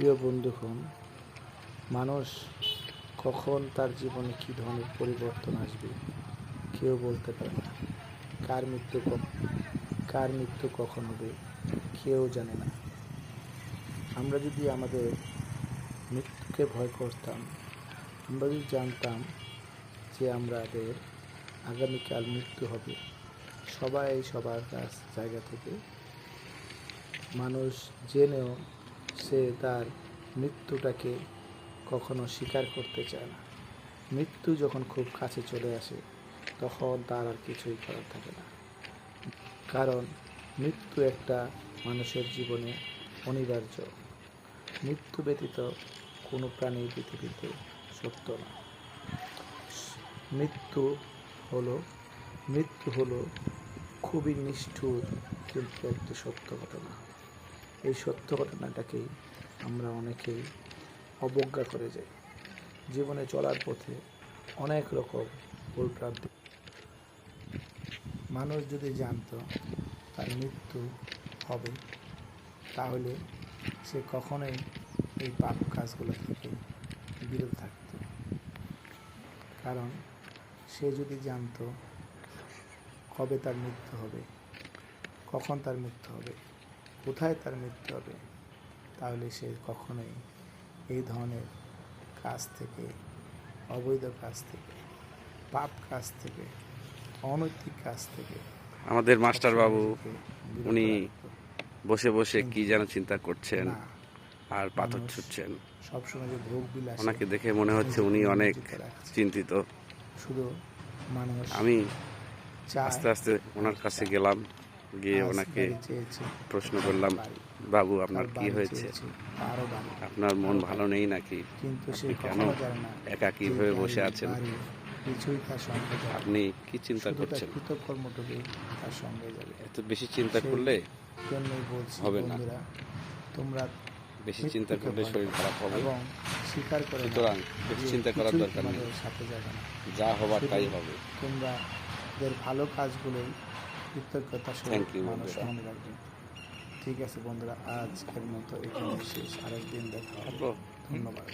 প্রিয় বন্ধুগণ, মানুষ কখন তার জীবনে কী ধরনের পরিবর্তন আসবে কেউ বলতে পারে না। কার মৃত্যু কখন হবে কেউ জানে না। আমরা যদি আমাদের মৃত্যুকে ভয় করতাম, আমরা যদি জানতাম যে আমাদের আগামীকাল মৃত্যু হবে, সবাই সবার জায়গা থেকে মানুষ জেনেও সে তার মৃত্যুটাকে কখনো স্বীকার করতে চায় না। মৃত্যু যখন খুব কাছে চলে আসে তখন তার আর কিছুই করার থাকে না, কারণ মৃত্যু একটা মানুষের জীবনে অনিবার্য। মৃত্যু ব্যতীত কোনো প্রাণী পৃথিবীতে সত্য না। মৃত্যু হলো খুবই নিষ্ঠুর কিন্তু একটি সত্য ঘটনা। এই সত্য ঘটনাটাকেই আমরা অনেকেই অবজ্ঞা করে যাই। জীবনে চলার পথে অনেক রকম ভুলভ্রান্তি। মানুষ যদি জানতো তার মৃত্যু হবে, তাহলে সে কখনোই এই পাপ কাজগুলো থেকে বিরত থাকত। কারণ সে যদি জানতো কবে তার মৃত্যু হবে, কখন তার মৃত্যু হবে, কোথায় তার মৃত্যু হবে, তাহলে সে কখনোই এই ধরনের কাজ থেকে, অবৈধ কাজ থেকে, পাপ কাজ থেকে, অনৈতিক কাজ থেকে আমাদের মাস্টার বাবু উনি বসে বসে কি যেন চিন্তা করছেন আর পাথর ছুটছেন। সবসময় যে ভোগ বিলাস, ওনাকে দেখে মনে হচ্ছে উনি অনেক চিন্তিত। শুধু মানুষ আমি আস্তে আস্তে ওনার কাছে গেলাম, গিয়ে ওনাকে প্রশ্ন করলাম, বাবু আপনার কি হয়েছে? আপনার মন ভালো নেই নাকি? আপনি কেন একাকী হয়ে বসে আছেন? আপনি কি চিন্তা করছেন? এত বেশি চিন্তা করলে হবে না। তোমরা বেশি চিন্তা করলে শরীর খারাপ হবে। সুতরাং বেশি চিন্তা করার দরকার নেই, যা হবার তাই হবে। তোমরা ভালো কাজগুলোই কৃতজ্ঞতা মানুষ মনে রাখবে। ঠিক আছে বন্ধুরা, আজকের মতো এখানে শেষ। আরেকদিন দেখা হবে। ধন্যবাদ।